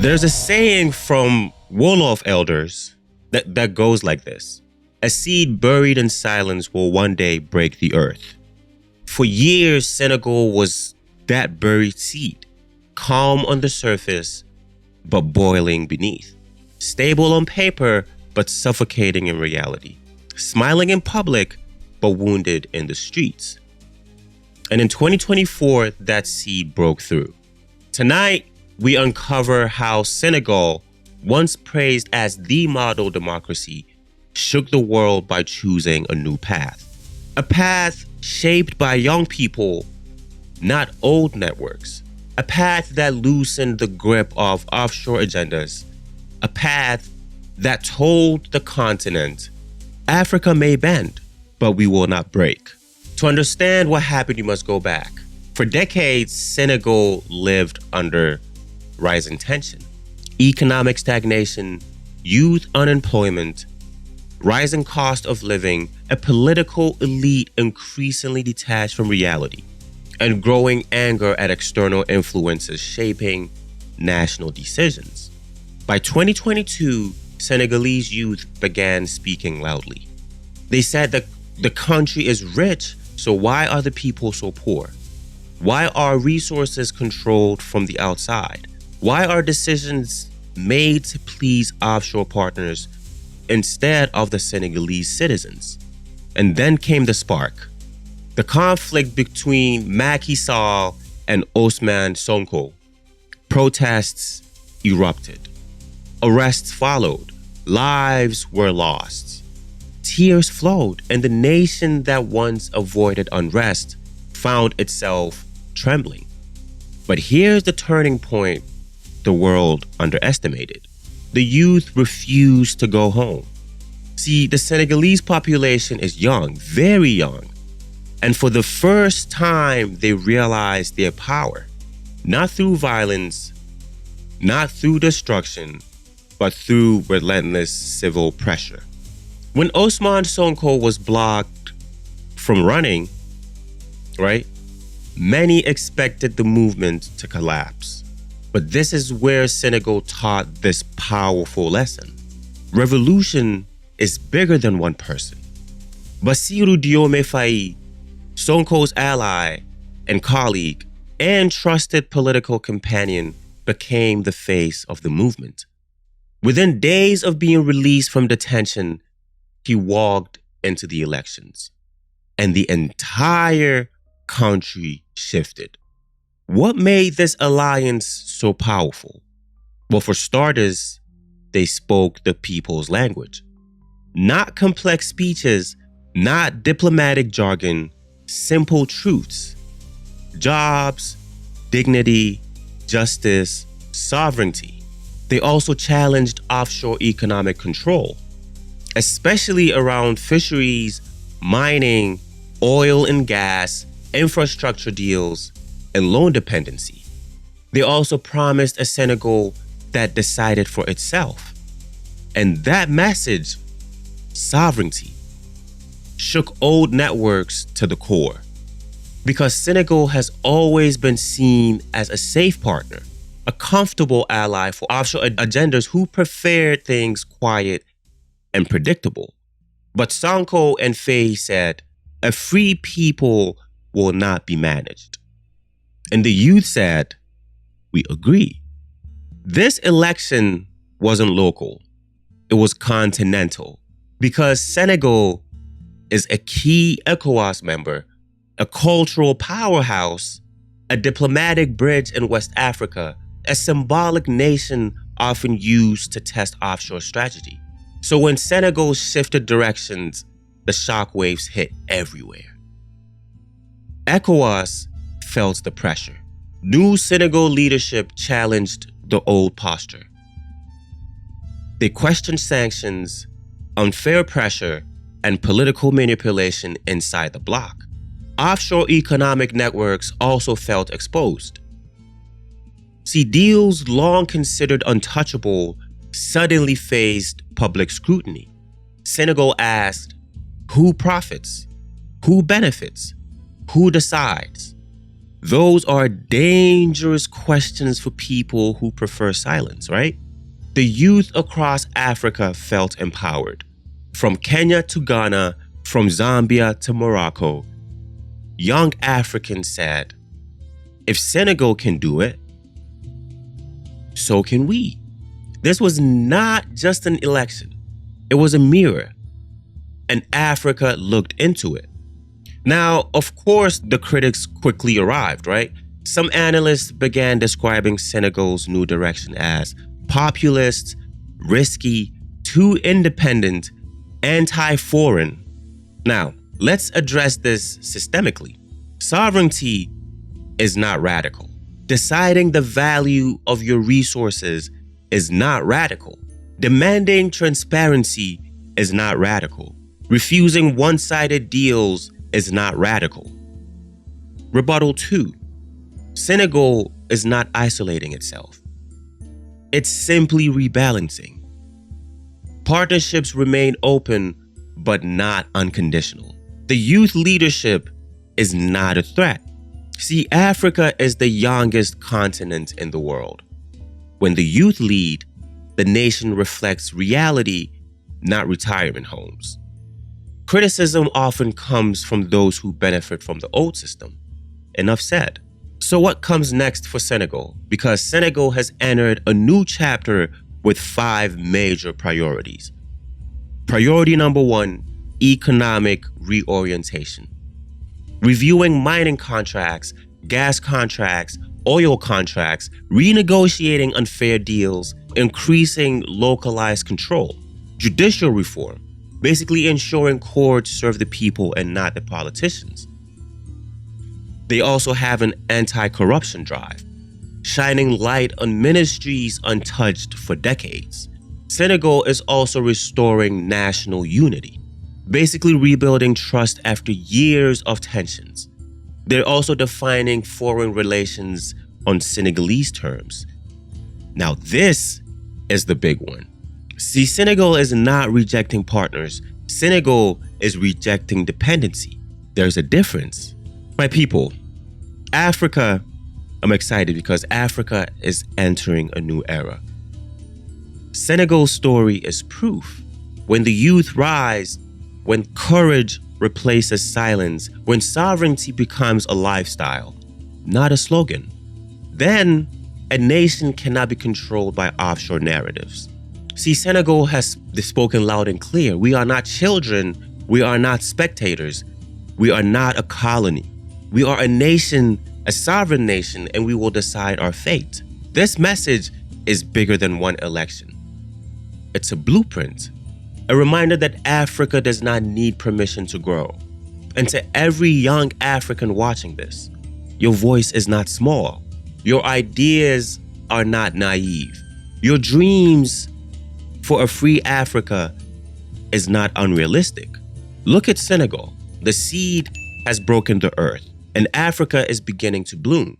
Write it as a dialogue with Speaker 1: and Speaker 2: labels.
Speaker 1: There's a saying from Wolof elders that goes like this: a seed buried in silence will one day break the earth. For years, Senegal was that buried seed, calm on the surface, but boiling beneath. Stable on paper, but suffocating in reality. Smiling in public, but wounded in the streets. And in 2024, that seed broke through. Tonight, we uncover how Senegal, once praised as the model democracy, shook the world by choosing a new path. A path shaped by young people, not old networks. A path that loosened the grip of offshore agendas. A path that told the continent, Africa may bend, but we will not break. To understand what happened, you must go back. For decades, Senegal lived under rising tension, economic stagnation, youth unemployment, rising cost of living, a political elite increasingly detached from reality, and growing anger at external influences shaping national decisions. By 2022, Senegalese youth began speaking loudly. They said that the country is rich, so why are the people so poor? Why are resources controlled from the outside? Why are decisions made to please offshore partners instead of the Senegalese citizens? And then came the spark. The conflict between Macky Sall and Ousmane Sonko. Protests erupted. Arrests followed. Lives were lost. Tears flowed, and the nation that once avoided unrest found itself trembling. But here's the turning point the world underestimated. The youth refused to go home. See, the Senegalese population is young, very young. And for the first time, they realized their power. Not through violence, not through destruction, but through relentless civil pressure. When Ousmane Sonko was blocked from running, right, many expected the movement to collapse. But this is where Senegal taught this powerful lesson. Revolution is bigger than one person. Bassirou Faye, Sonko's ally and colleague and trusted political companion, became the face of the movement. Within days of being released from detention, he walked into the elections, and the entire country shifted. What made this alliance so powerful? Well, for starters, they spoke the people's language. Not complex speeches, not diplomatic jargon, simple truths. Jobs, dignity, justice, sovereignty. They also challenged offshore economic control, especially around fisheries, mining, oil and gas, infrastructure deals, and loan dependency. They also promised a Senegal that decided for itself. And that message, sovereignty, shook old networks to the core. Because Senegal has always been seen as a safe partner, a comfortable ally for offshore agendas who preferred things quiet and predictable. But Sonko and Faye said, a free people will not be managed. And the youth said, we agree. This election wasn't local. It was continental. Because Senegal is a key ECOWAS member, a cultural powerhouse, a diplomatic bridge in West Africa, a symbolic nation often used to test offshore strategy. So when Senegal shifted directions, the shockwaves hit everywhere. ECOWAS felt the pressure. New Senegal leadership challenged the old posture. They questioned sanctions, unfair pressure, and political manipulation inside the bloc. Offshore economic networks also felt exposed. See, deals long considered untouchable suddenly faced public scrutiny. Senegal asked, who profits? Who benefits? Who decides? Those are dangerous questions for people who prefer silence, right? The youth across Africa felt empowered. From Kenya to Ghana, from Zambia to Morocco, young Africans said, if Senegal can do it, so can we. This was not just an election. It was a mirror, and Africa looked into it. Now, of course, the critics quickly arrived, right? Some analysts began describing Senegal's new direction as populist, risky, too independent, anti-foreign. Now, let's address this systemically. Sovereignty is not radical. Deciding the value of your resources is not radical. Demanding transparency is not radical. Refusing one-sided deals is not radical. Rebuttal 2. Senegal is not isolating itself. It's simply rebalancing. Partnerships remain open, but not unconditional. The youth leadership is not a threat. See, Africa is the youngest continent in the world. When the youth lead, the nation reflects reality, not retirement homes. Criticism often comes from those who benefit from the old system. Enough said. So what comes next for Senegal? Because Senegal has entered a new chapter with 5 major priorities. Priority number 1, economic reorientation. Reviewing mining contracts, gas contracts, oil contracts, renegotiating unfair deals, increasing localized control. Judicial reform, basically ensuring courts serve the people and not the politicians. They also have an anti-corruption drive, shining light on ministries untouched for decades. Senegal is also restoring national unity, basically rebuilding trust after years of tensions. They're also defining foreign relations on Senegalese terms. Now this is the big one. See, Senegal is not rejecting partners. Senegal is rejecting dependency. There's a difference. My people, Africa, I'm excited because Africa is entering a new era. Senegal's story is proof. When the youth rise, when courage replaces silence, when sovereignty becomes a lifestyle, not a slogan, then a nation cannot be controlled by offshore narratives. See, Senegal has spoken loud and clear. We are not children. We are not spectators. We are not a colony. We are a nation, a sovereign nation, and we will decide our fate. This message is bigger than one election. It's a blueprint, a reminder that Africa does not need permission to grow. And to every young African watching this, your voice is not small. Your ideas are not naive. Your dreams for a free Africa is not unrealistic. Look at Senegal. The seed has broken the earth, and Africa is beginning to bloom.